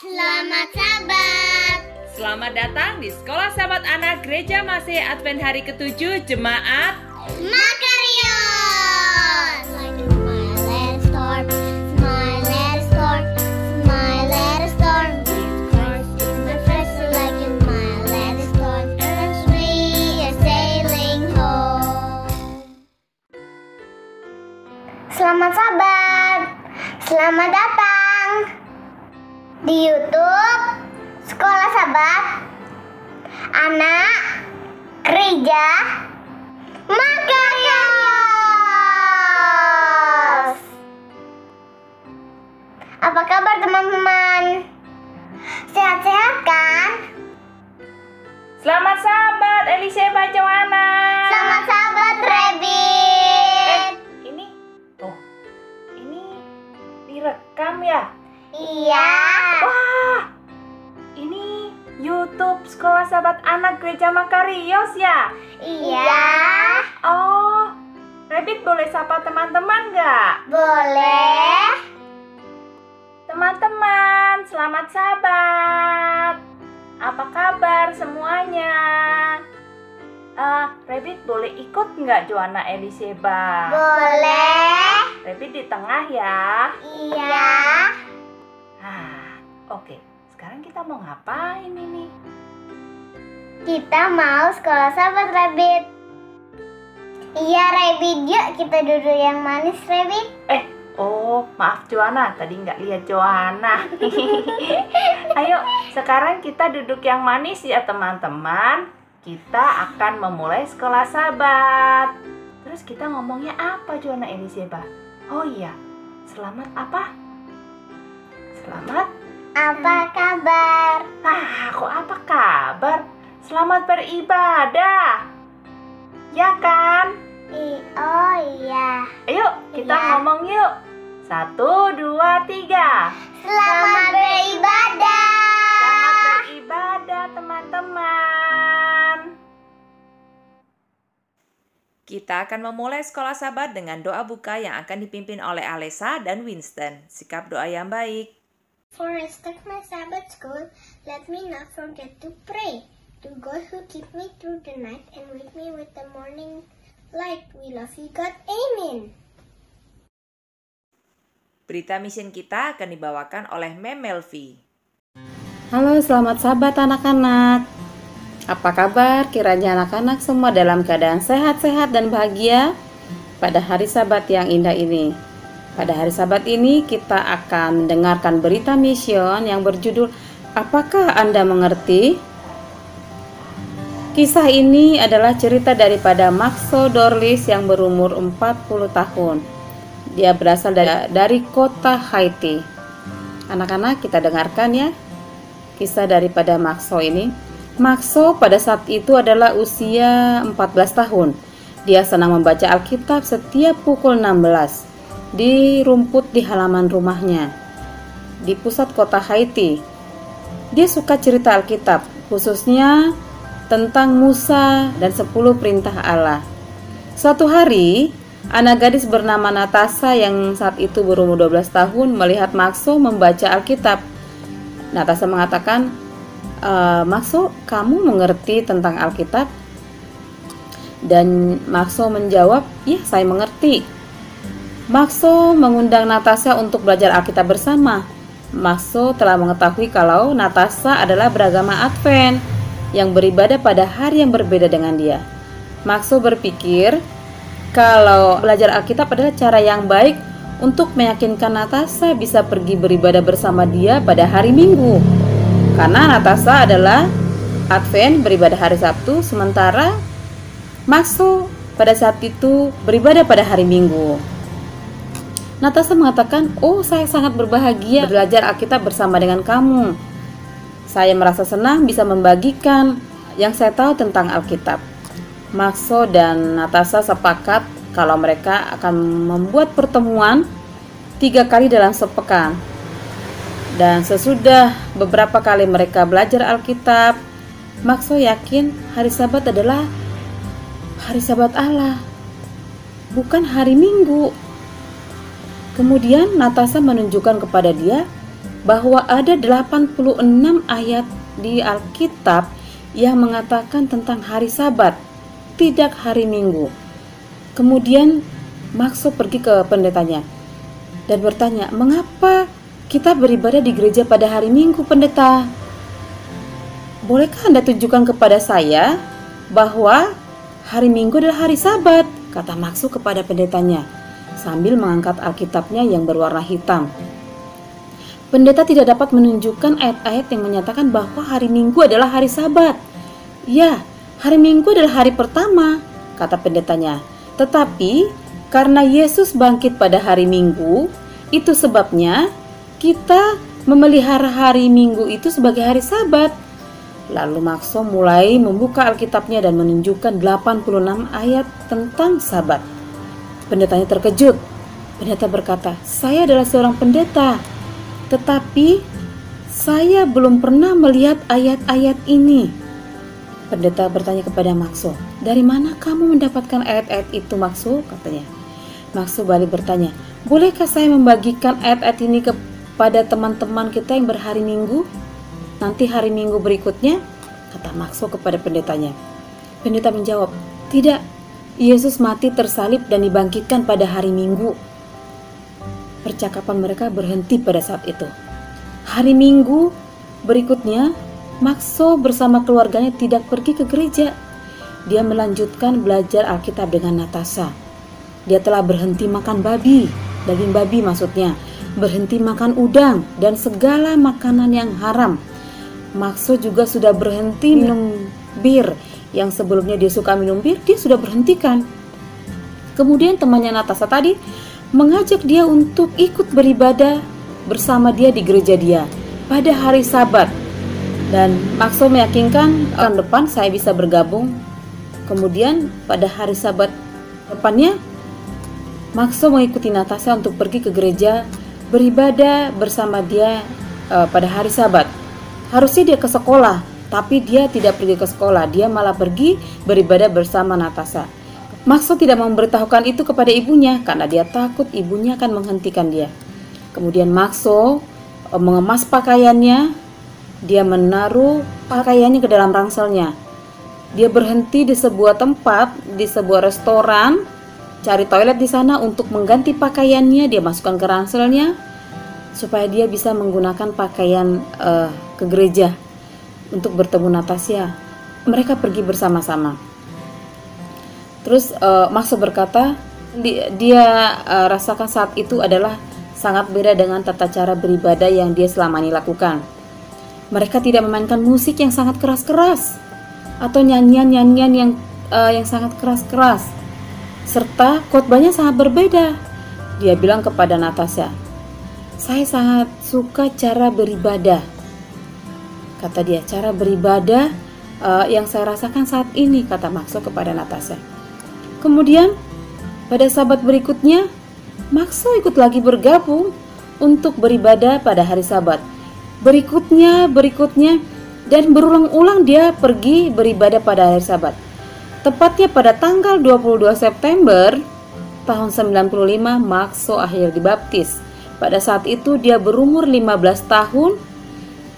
Selamat Sabat. Selamat datang di Sekolah Sahabat Anak Gereja Masih Advent hari ke-7 Jemaat Makarios. Like a smile and a storm, smile and a storm, smile and a storm. With Christ in my vessel, like a smile and a storm, as we are sailing home. Selamat Sabat. Selamat datang di YouTube Sekolah Sahabat Anak Gereja Makarios. Apa kabar teman-teman? Sehat-sehat kan? Selamat Sahabat Eliseba Joanna. Selamat Sahabat Rabbit. Ini direkam ya? Iya. Wah, ini YouTube Sekolah Sahabat Anak Gereja Makarios ya? Iya. Oh, Rabbit boleh sapa teman-teman nggak? Boleh. Teman-teman, selamat Sabat. Apa kabar semuanya? Rabbit boleh ikut nggak Joanna Eliseba? Boleh. Rabbit di tengah ya. Iya. Oke. Sekarang kita mau ngapain ini? Kita mau Sekolah Sahabat Rabbit. Iya Rabbit, yuk kita duduk yang manis Rabbit. Oh maaf Joanna, tadi nggak lihat Joanna. Ayo, sekarang kita duduk yang manis ya teman-teman. Kita akan memulai Sekolah Sahabat. Terus kita ngomongnya apa Joanna Eliseba? Oh iya, selamat apa? Selamat? Apa kabar? Kok apa kabar? Selamat beribadah. Ya kan? Oh iya. Ayo, kita Iya. ngomong yuk. 1, 2, 3. Selamat beribadah. Selamat beribadah, teman-teman. Kita akan memulai Sekolah Sahabat dengan doa buka yang akan dipimpin oleh Alessa dan Winston. Sikap doa yang baik. For I start my Sabbath school, let me not forget to pray. To God who keep me through the night and wake me with the morning light. We love you God. Amen. Berita mission kita akan dibawakan oleh Mem Melvi. Halo, selamat Sabat anak-anak. Apa kabar? Kiranya anak-anak semua dalam keadaan sehat-sehat dan bahagia pada hari Sabat yang indah ini. Pada hari Sabat ini kita akan mendengarkan berita mission yang berjudul Apakah Anda Mengerti? Kisah ini adalah cerita daripada Maxo Dorlis yang berumur 40 tahun. Dia berasal dari kota Haiti. Anak-anak, kita dengarkan ya kisah daripada Maxo ini. Maxo pada saat itu adalah usia 14 tahun. Dia senang membaca Alkitab setiap pukul 16 di rumput di halaman rumahnya di pusat kota Haiti. Dia suka cerita Alkitab, khususnya tentang Musa dan 10 perintah Allah. Suatu hari, anak gadis bernama Natasha yang saat itu berumur 12 tahun melihat Maxo membaca Alkitab. Natasha mengatakan, Maxo, kamu mengerti tentang Alkitab? Dan Maxo menjawab, ya saya mengerti. Maxo mengundang Natasha untuk belajar Alkitab bersama. Maxo telah mengetahui kalau Natasha adalah beragama Advent yang beribadah pada hari yang berbeda dengan dia. Maxo berpikir kalau belajar Alkitab adalah cara yang baik untuk meyakinkan Natasha bisa pergi beribadah bersama dia pada hari Minggu. Karena Natasha adalah Advent beribadah hari Sabtu, sementara Maxo pada saat itu beribadah pada hari Minggu. Natasha mengatakan, oh saya sangat berbahagia belajar Alkitab bersama dengan kamu. Saya merasa senang bisa membagikan yang saya tahu tentang Alkitab. Maxo dan Natasha sepakat kalau mereka akan membuat pertemuan 3 kali dalam sepekan. Dan sesudah beberapa kali mereka belajar Alkitab, Maxo yakin hari Sabat adalah hari Sabat Allah, bukan hari Minggu. Kemudian Natasha menunjukkan kepada dia bahwa ada 86 ayat di Alkitab yang mengatakan tentang hari Sabat, tidak hari Minggu. Kemudian Maxo pergi ke pendetanya dan bertanya, "Mengapa kita beribadah di gereja pada hari Minggu, pendeta? Bolehkah Anda tunjukkan kepada saya bahwa hari Minggu adalah hari Sabat?" kata Maxo kepada pendetanya sambil mengangkat Alkitabnya yang berwarna hitam. Pendeta tidak dapat menunjukkan ayat-ayat yang menyatakan bahwa hari Minggu adalah hari Sabat. "Ya, hari Minggu adalah hari pertama," kata pendetanya. "Tetapi karena Yesus bangkit pada hari Minggu, itu sebabnya kita memelihara hari Minggu itu sebagai hari Sabat." Lalu Maxo mulai membuka Alkitabnya dan menunjukkan 86 ayat tentang Sabat. Pendetanya terkejut. Pendeta berkata, "Saya adalah seorang pendeta, tetapi saya belum pernah melihat ayat-ayat ini." Pendeta bertanya kepada Maxo, "Dari mana kamu mendapatkan ayat-ayat itu, Maxo?" katanya. Maxo balik bertanya, "Bolehkah saya membagikan ayat-ayat ini kepada teman-teman kita yang berhari Minggu? Nanti hari Minggu berikutnya?" kata Maxo kepada pendetanya. Pendeta menjawab, "Tidak, Yesus mati, tersalib dan dibangkitkan pada hari Minggu." Percakapan mereka berhenti pada saat itu. Hari Minggu berikutnya, Maxo bersama keluarganya tidak pergi ke gereja. Dia melanjutkan belajar Alkitab dengan Natasha. Dia telah berhenti makan babi, daging babi maksudnya, berhenti makan udang dan segala makanan yang haram. Maxo juga sudah berhenti minum bir. Yang sebelumnya dia suka minum bir, dia sudah berhentikan. Kemudian temannya Natasha tadi mengajak dia untuk ikut beribadah bersama dia di gereja dia pada hari Sabat. Dan Maxo meyakinkan, tahun depan saya bisa bergabung. Kemudian pada hari Sabat depannya, Maxo mengikuti Natasha untuk pergi ke gereja beribadah bersama dia pada hari Sabat. Harusnya dia ke sekolah, tapi dia tidak pergi ke sekolah. Dia malah pergi beribadah bersama Natasha. Maxo tidak memberitahukan itu kepada ibunya karena dia takut ibunya akan menghentikan dia. Kemudian Maxo mengemas pakaiannya. Dia menaruh pakaiannya ke dalam rangselnya. Dia berhenti di sebuah tempat, di sebuah restoran, cari toilet di sana untuk mengganti pakaiannya. Dia masukkan ke ranselnya supaya dia bisa menggunakan pakaian ke gereja untuk bertemu Natasha. Mereka pergi bersama-sama. Terus Maxo berkata, dia rasakan saat itu adalah sangat beda dengan tata cara beribadah yang dia selama ini lakukan. Mereka tidak memainkan musik yang sangat keras-keras atau nyanyian-nyanyian yang sangat keras-keras, serta khotbahnya sangat berbeda. Dia bilang kepada Natasha, "Saya sangat suka cara beribadah," kata dia, "cara beribadah yang saya rasakan saat ini," kata Maxo kepada Natasha. Kemudian pada Sabat berikutnya, Maxo ikut lagi bergabung untuk beribadah pada hari Sabat. Berikutnya, dan berulang-ulang dia pergi beribadah pada hari Sabat. Tepatnya pada tanggal 22 September tahun 95, Maxo akhirnya dibaptis. Pada saat itu dia berumur 15 tahun.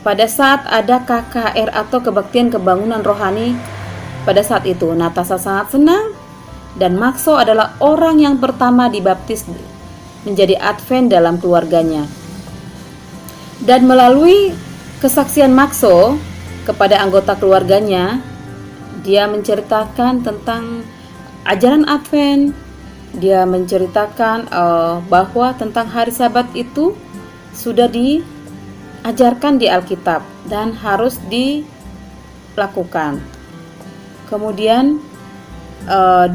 Pada saat ada KKR atau kebaktian kebangunan rohani, pada saat itu Natasha sangat senang dan Maxo adalah orang yang pertama dibaptis menjadi Advent dalam keluarganya. Dan melalui kesaksian Maxo kepada anggota keluarganya, dia menceritakan tentang ajaran Advent. Dia menceritakan bahwa tentang hari Sabat itu sudah diajarkan di Alkitab dan harus dilakukan. Kemudian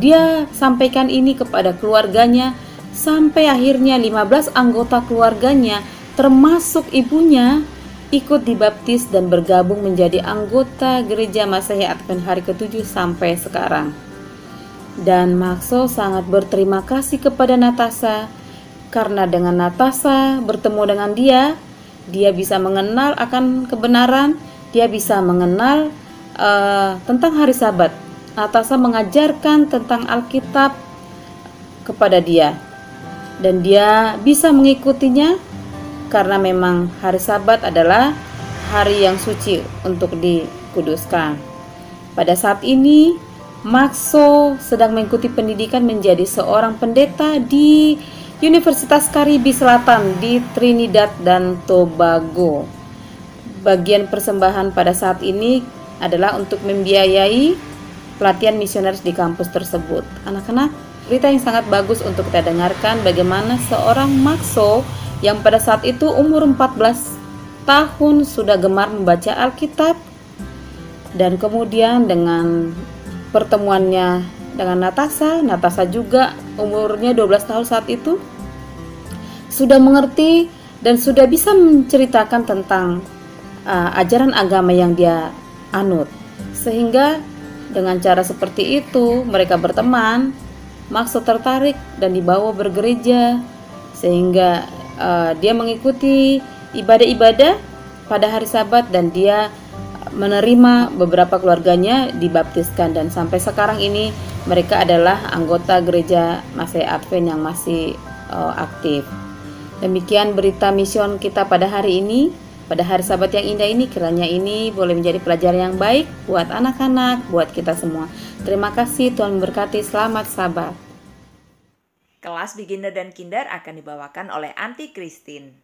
dia sampaikan ini kepada keluarganya sampai akhirnya 15 anggota keluarganya termasuk ibunya ikut dibaptis dan bergabung menjadi anggota gereja Masehi Advent hari ke-7 sampai sekarang. Dan Maxo sangat berterima kasih kepada Natasha karena dengan Natasha bertemu dengan dia bisa mengenal akan kebenaran, dia bisa mengenal tentang hari Sabat. Natasha mengajarkan tentang Alkitab kepada dia dan dia bisa mengikutinya karena memang hari Sabat adalah hari yang suci untuk dikuduskan. Pada saat ini, Maxo sedang mengikuti pendidikan menjadi seorang pendeta di Universitas Karibi Selatan di Trinidad dan Tobago. Bagian persembahan pada saat ini adalah untuk membiayai pelatihan misionaris di kampus tersebut. Anak-anak, berita yang sangat bagus untuk kita dengarkan bagaimana seorang Maxo yang pada saat itu umur 14 tahun sudah gemar membaca Alkitab, dan kemudian dengan pertemuannya dengan Natasha juga umurnya 12 tahun saat itu sudah mengerti dan sudah bisa menceritakan tentang ajaran agama yang dia anut. Sehingga dengan cara seperti itu mereka berteman. Maxo tertarik dan dibawa bergereja sehingga dia mengikuti ibadah-ibadah pada hari Sabat dan dia menerima beberapa keluarganya dibaptiskan, dan sampai sekarang ini mereka adalah anggota gereja Masih Advent yang masih aktif. Demikian berita mision kita pada hari ini, pada hari Sabat yang indah ini. Kiranya ini boleh menjadi pelajaran yang baik buat anak-anak, buat kita semua. Terima kasih, Tuhan memberkati. Selamat Sabat. Kelas beginner dan kinder akan dibawakan oleh Aunty Christine.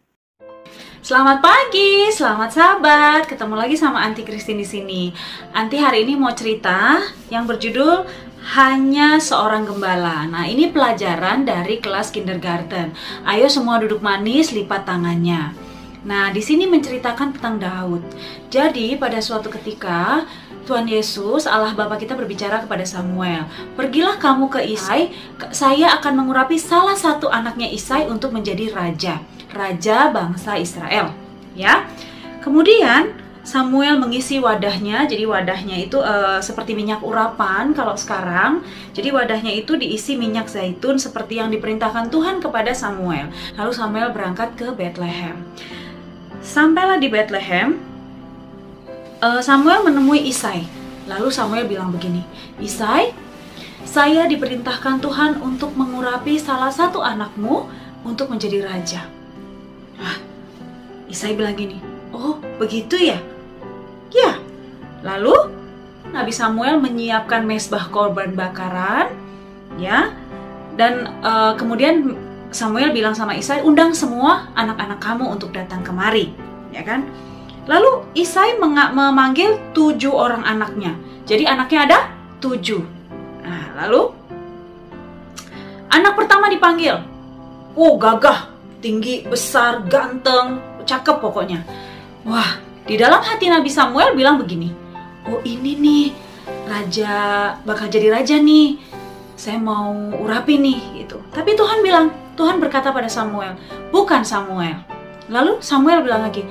Selamat pagi, selamat Sabat. Ketemu lagi sama Aunty Christine di sini. Aunty hari ini mau cerita yang berjudul Hanya Seorang Gembala. Nah, ini pelajaran dari kelas kindergarten. Ayo semua duduk manis, lipat tangannya. Nah, di sini menceritakan tentang Daud. Jadi, pada suatu ketika Tuhan Yesus, Allah Bapa kita berbicara kepada Samuel, "Pergilah kamu ke Isai, saya akan mengurapi salah satu anaknya Isai untuk menjadi raja bangsa Israel." Ya. Kemudian Samuel mengisi wadahnya. Jadi wadahnya itu seperti minyak urapan kalau sekarang. Jadi wadahnya itu diisi minyak zaitun seperti yang diperintahkan Tuhan kepada Samuel. Lalu Samuel berangkat ke Bethlehem. Sampailah di Bethlehem, Samuel menemui Isai. Lalu Samuel bilang begini, "Isai, saya diperintahkan Tuhan untuk mengurapi salah satu anakmu untuk menjadi raja." Isai bilang gini, "Oh, begitu ya?" Ya. Lalu Nabi Samuel menyiapkan mezbah korban bakaran, ya. Dan kemudian Samuel bilang sama Isai, "Undang semua anak-anak kamu untuk datang kemari." Ya kan? Lalu Isai memanggil 7 orang anaknya. Jadi anaknya ada 7. Nah, lalu anak pertama dipanggil. Oh, gagah, tinggi, besar, ganteng, cakep pokoknya. Wah, di dalam hati Nabi Samuel bilang begini, "Oh, ini nih raja, bakal jadi raja nih. Saya mau urapi nih," gitu. Tapi Tuhan berkata pada Samuel, "Bukan Samuel." Lalu Samuel bilang lagi,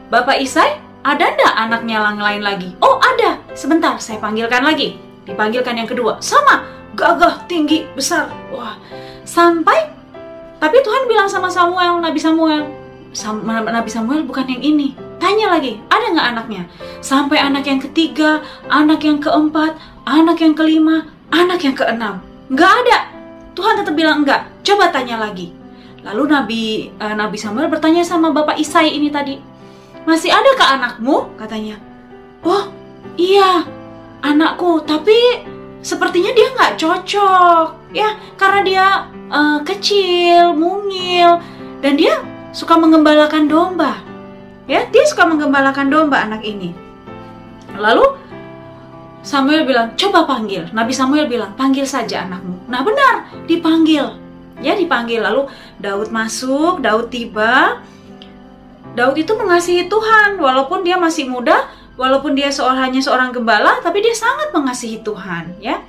"Bapak Isai, ada enggak anaknya yang lain lagi?" "Oh, ada. Sebentar, saya panggilkan lagi." Dipanggilkan yang kedua. Sama, gagah, tinggi, besar. Wah, tapi Tuhan bilang sama Samuel, Nabi Samuel bukan yang ini. Tanya lagi, ada nggak anaknya? Sampai anak yang ketiga, anak yang keempat, anak yang kelima, anak yang keenam. Nggak ada. Tuhan tetap bilang enggak. Coba tanya lagi. Lalu Nabi Samuel bertanya sama Bapak Isai ini tadi, "Masih adakah anakmu?" katanya. "Oh, iya, anakku, tapi sepertinya dia nggak cocok, ya, karena dia kecil, mungil, dan dia suka menggembalakan domba. Ya, dia suka menggembalakan domba anak ini." Lalu Samuel bilang, "Coba panggil." Nabi Samuel bilang, "Panggil saja anakmu." Nah, benar, dipanggil. Ya, dipanggil. Lalu Daud masuk, Daud tiba. Daud itu mengasihi Tuhan, walaupun dia masih muda, walaupun dia hanya seorang gembala, tapi dia sangat mengasihi Tuhan, ya.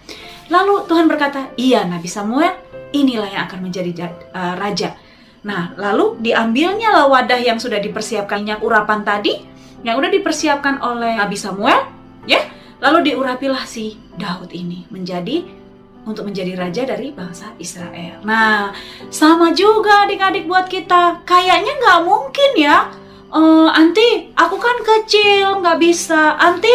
Lalu Tuhan berkata, "Iya, Nabi Samuel, inilah yang akan menjadi raja." Nah, lalu diambilnya lah wadah yang sudah dipersiapkan minyak urapan tadi, yang sudah dipersiapkan oleh Nabi Samuel, ya. Lalu diurapilah si Daud ini untuk menjadi raja dari bangsa Israel. Nah, sama juga adik-adik buat kita. Kayaknya nggak mungkin ya. "Anti, aku kan kecil, nggak bisa. Anti,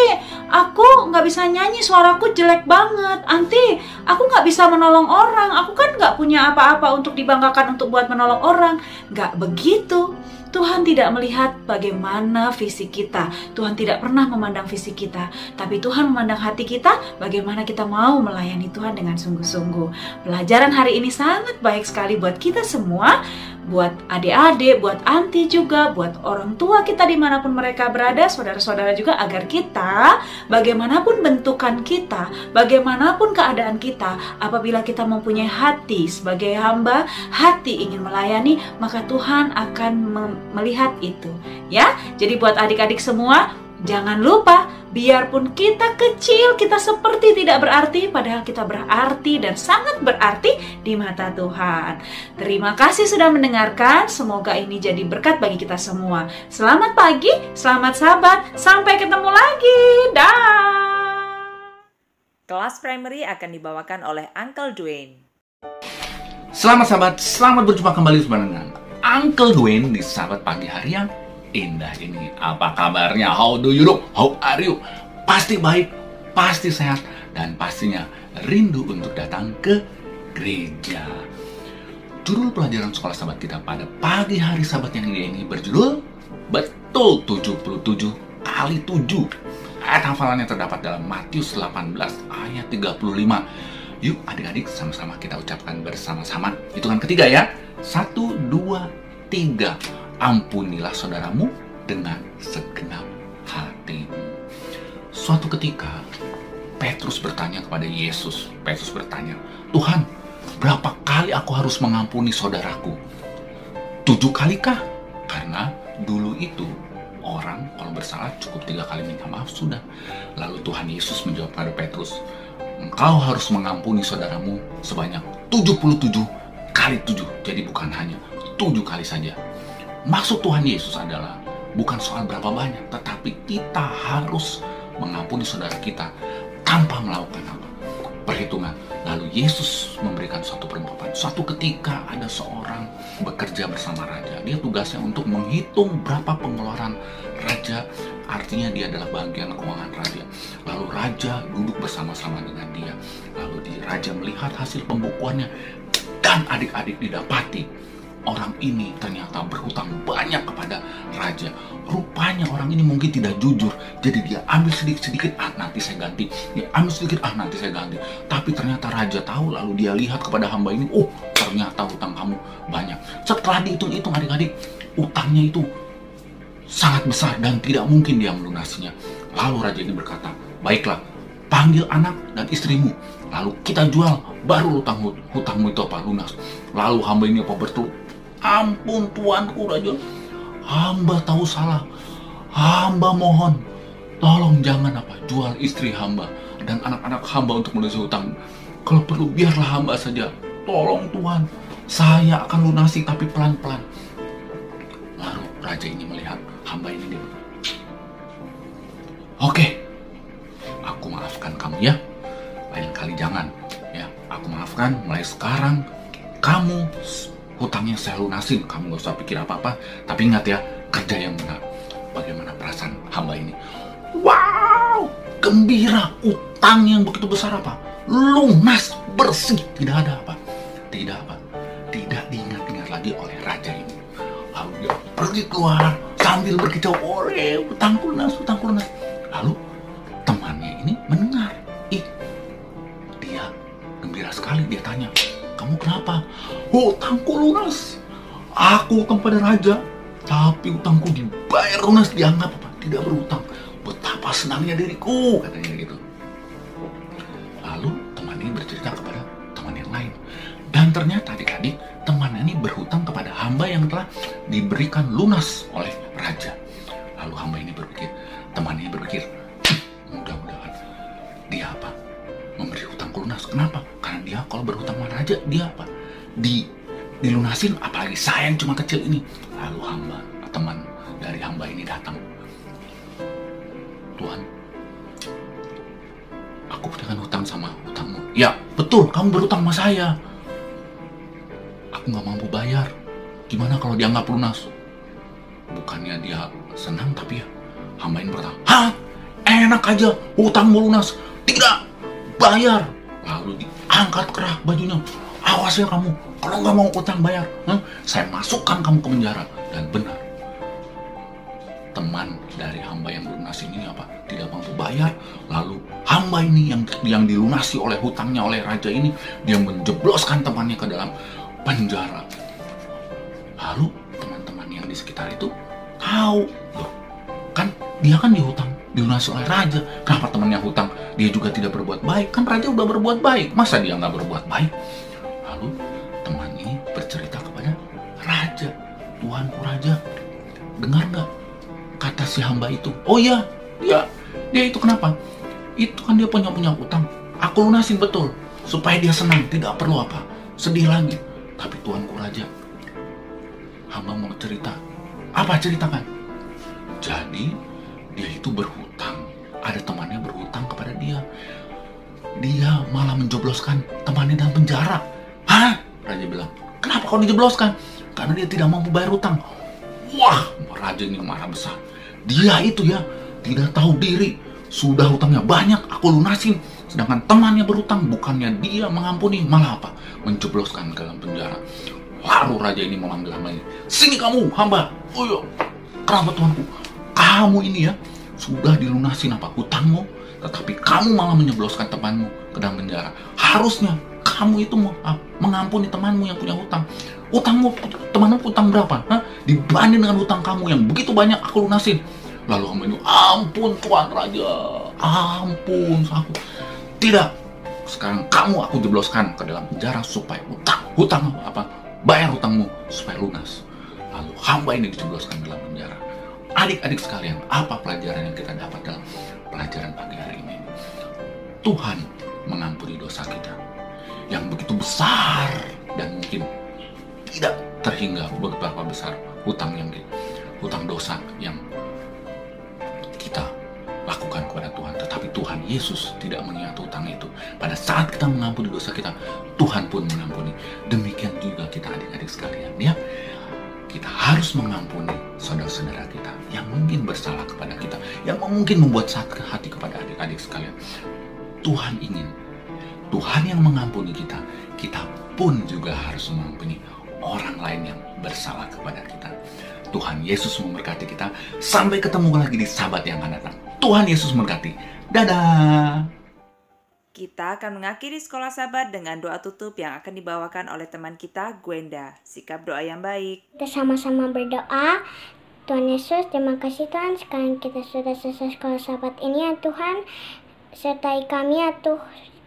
aku nggak bisa nyanyi, suaraku jelek banget. Anti, aku nggak bisa menolong orang. Aku kan nggak punya apa-apa untuk dibanggakan untuk buat menolong orang." Nggak begitu. Tuhan tidak melihat bagaimana fisik kita. Tuhan tidak pernah memandang fisik kita, tapi Tuhan memandang hati kita, bagaimana kita mau melayani Tuhan dengan sungguh-sungguh. Pelajaran hari ini sangat baik sekali buat kita semua, buat adik-adik, buat anti juga, buat orang tua kita dimanapun mereka berada, saudara-saudara juga, agar kita, bagaimanapun bentukan kita, bagaimanapun keadaan kita, apabila kita mempunyai hati sebagai hamba, hati ingin melayani, maka Tuhan akan melihat itu, ya. Jadi buat adik-adik semua, jangan lupa, biarpun kita kecil, kita seperti tidak berarti, padahal kita berarti dan sangat berarti di mata Tuhan. Terima kasih sudah mendengarkan, semoga ini jadi berkat bagi kita semua. Selamat pagi, selamat sahabat, sampai ketemu lagi, dah. Kelas primary akan dibawakan oleh Uncle Dwayne. Selamat sahabat, selamat berjumpa kembali dengan Uncle Dwayne di Sahabat Pagi Hari yang indah ini. Apa kabarnya? How do you look? How are you? Pasti baik, pasti sehat, dan pastinya rindu untuk datang ke gereja. Judul pelajaran sekolah sahabat kita pada pagi hari sahabat yang indah ini berjudul betul 77 kali 7. Ayat hafalannya terdapat dalam Matius 18 ayat 35. Yuk adik-adik sama-sama kita ucapkan bersama-sama. Hitungan ketiga ya. 1, 2, 3. Ampunilah saudaramu dengan segenap hatimu. Suatu ketika Petrus bertanya kepada Yesus. Petrus bertanya, Tuhan, berapa kali aku harus mengampuni saudaraku? 7 kali kah? Karena dulu itu orang kalau bersalah cukup 3 kali minta maaf sudah. Lalu Tuhan Yesus menjawab pada Petrus, engkau harus mengampuni saudaramu sebanyak 77 kali 7. Jadi bukan hanya 7 kali saja. Maksud Tuhan Yesus adalah bukan soal berapa banyak, tetapi kita harus mengampuni saudara kita tanpa melakukan apa? Perhitungan. Lalu Yesus memberikan suatu perumpamaan. Suatu ketika ada seorang bekerja bersama raja. Dia tugasnya untuk menghitung berapa pengeluaran raja. Artinya dia adalah bagian keuangan raja. Lalu raja duduk bersama-sama dengan dia. Lalu raja melihat hasil pembukuannya. Dan adik-adik didapati orang ini ternyata berhutang banyak kepada raja. Rupanya orang ini mungkin tidak jujur. Jadi dia ambil sedikit-sedikit, nanti saya ganti. Dia ambil sedikit, nanti saya ganti. Tapi ternyata raja tahu, lalu dia lihat kepada hamba ini, oh ternyata hutang kamu banyak. Setelah dihitung-hitung adik-adik, utangnya itu sangat besar dan tidak mungkin dia melunasinya. Lalu raja ini berkata, baiklah, panggil anak dan istrimu. Lalu kita jual, baru hutangmu itu apa lunas. Lalu hamba ini apa berteluh, ampun tuanku raja, hamba tahu salah. Hamba mohon, tolong jangan jual istri hamba dan anak-anak hamba untuk melunasi hutang. Kalau perlu biarlah hamba saja. Tolong Tuhan, saya akan lunasi tapi pelan-pelan. Lalu raja ini melihat hamba ini, dia berkata, oke, aku maafkan kamu ya. Lain kali jangan ya. Aku maafkan, mulai sekarang kamu hutangnya saya lunasin. Kamu gak usah pikir apa-apa. Tapi ingat ya, kerja yang benar. Bagaimana perasaan hamba ini? Wow, gembira. Utang yang begitu besar apa? Lunas, bersih. Tidak ada apa? Tidak apa? Tidak diingat-ingat lagi oleh raja ini. Lalu dia pergi keluar sambil berkicau, oleh hutangku lunas, hutangku lunas. Lalu temannya ini mendengar. Dia gembira sekali. Dia tanya, kamu kenapa? Hutangku lunas. Aku hutang pada raja, tapi hutangku dibayar lunas, dianggap apa? Tidak berhutang. Betapa senangnya diriku, katanya gitu. Lalu teman ini bercerita kepada teman yang lain. Dan ternyata adik-adik, teman ini berhutang kepada hamba yang telah diberikan lunas oleh raja. Lalu hamba ini berpikir, teman ini berpikir, mudah-mudahan dia apa? Memberi hutang lunas. Kenapa? Karena dia kalau berhutang sama raja, dia apa? Dilunasin, apalagi saya yang cuma kecil ini. Lalu teman dari hamba ini datang. Tuhan, aku dengan hutang sama hutangmu. Ya, betul, kamu berhutang sama saya. Aku gak mampu bayar. Gimana kalau dianggap lunas? Bukannya dia senang, tapi ya hamba ini berkata, hah? Enak aja, hutangmu lunas. Tidak, bayar. Lalu diangkat kerak bajunya. Awas ya kamu, kalau nggak mau utang bayar, saya masukkan kamu ke penjara. Dan benar, teman dari hamba yang berlunasi ini tidak mampu bayar, lalu hamba ini yang dilunasi oleh hutangnya oleh raja ini, dia menjebloskan temannya ke dalam penjara. Lalu teman-teman yang di sekitar itu tahu, loh, kan dia kan dilunasi oleh raja, kenapa temannya hutang dia juga tidak berbuat baik? Kan raja udah berbuat baik, masa dia nggak berbuat baik? Lalu teman ini bercerita kepada raja, "Tuanku raja, dengar nggak kata si hamba itu? Oh iya, dia itu kenapa? Itu kan dia punya utang, aku lunasin betul, supaya dia senang, tidak perlu sedih lagi. Tapi tuanku raja, hamba mau cerita." "Apa ceritakan?" "Jadi dia itu berhutang, ada temannya berhutang kepada dia. Dia malah menjebloskan temannya dalam penjara." "Hah?" Raja bilang. "Kenapa kau dijebloskan?" "Karena dia tidak mampu bayar hutang." Wah, raja ini marah besar. Dia itu tidak tahu diri, sudah hutangnya banyak, aku lunasin. Sedangkan temannya berhutang, bukannya dia mengampuni, malah menjebloskan ke dalam penjara. Lalu raja ini memanggil hamba ini. "Sini kamu, hamba." "Oh iya, kenapa tuanku? Kamu ini sudah dilunasin hutangmu, tetapi kamu malah menjebloskan temanmu ke dalam penjara. Harusnya kamu itu mengampuni temanmu yang punya hutang. Temanmu hutang berapa? Dibanding dengan hutang kamu yang begitu banyak aku lunasin." Lalu hamba ini, "Ampun tuan raja, ampun aku. Tidak, sekarang kamu aku jebloskan ke dalam penjara supaya bayar hutangmu supaya lunas." Lalu hamba ini dijebloskan dalam penjara. Adik-adik sekalian, apa pelajaran yang kita dapat dalam pelajaran pagi hari ini? Tuhan mengampuni dosa kita yang begitu besar dan mungkin tidak terhingga betapa besar hutang dosa yang kita lakukan kepada Tuhan. Tetapi Tuhan Yesus tidak mengingat hutang itu. Pada saat kita mengampuni dosa kita, Tuhan pun mengampuni. Demikian juga kita adik-adik sekalian, kita harus mengampuni saudara-saudara kita yang mungkin bersalah kepada kita, yang mungkin membuat sakit hati kepada adik-adik sekalian. Tuhan ingin, Tuhan yang mengampuni kita, kita pun juga harus mengampuni orang lain yang bersalah kepada kita. Tuhan Yesus memberkati kita. Sampai ketemu lagi di Sabat yang akan datang. Tuhan Yesus memberkati. Dadah. Kita akan mengakhiri sekolah Sabat dengan doa tutup yang akan dibawakan oleh teman kita, Gwenda. Sikap doa yang baik. Kita sama-sama berdoa. Tuhan Yesus, terima kasih Tuhan. Sekarang kita sudah selesai sekolah Sabat ini ya Tuhan. Sertai kami ya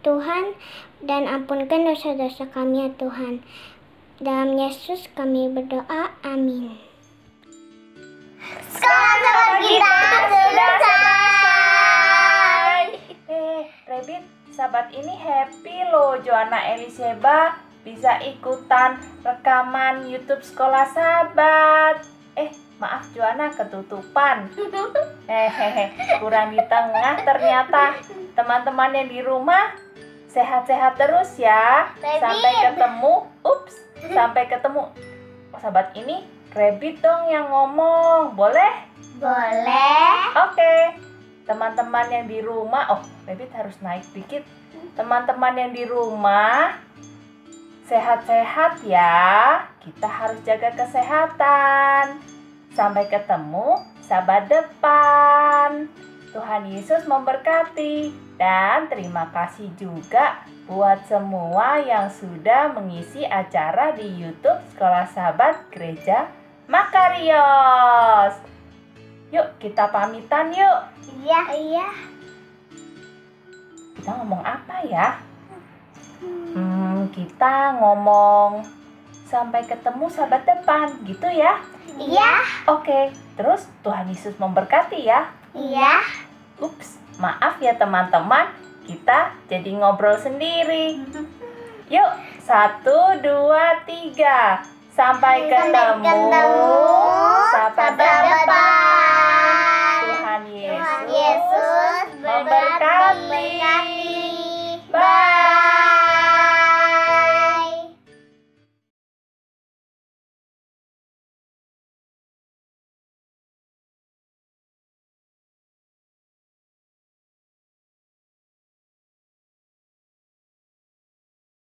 Tuhan. Dan ampunkan dosa-dosa kami ya Tuhan. Dalam Yesus kami berdoa. Amin. Sekolah Sabat kita sudah selesai. Rabbit, Sabat ini happy loh. Joanna Eliseba bisa ikutan rekaman YouTube Sekolah Sabat. Maaf Joanna, ketutupan. Kurang di tengah ternyata. Teman-teman yang di rumah sehat-sehat terus ya. Sampai ketemu. Sampai ketemu. Sabat ini Rabbit dong yang ngomong. Boleh? Boleh. Oke. Teman-teman yang di rumah, Rabbit harus naik dikit. Teman-teman yang di rumah, sehat-sehat ya. Kita harus jaga kesehatan. Sampai ketemu Sabat depan. Tuhan Yesus memberkati. Dan terima kasih juga buat semua yang sudah mengisi acara di YouTube Sekolah Sabat Gereja Makarios. Yuk kita pamitan yuk. Iya. Kita ngomong apa ya? Kita ngomong sampai ketemu Sabat depan gitu ya? Iya. Oke, terus Tuhan Yesus memberkati ya? Iya. Maaf ya teman-teman, kita jadi ngobrol sendiri. Yuk, 1, 2, 3. Sampai ketemu Sabat depan.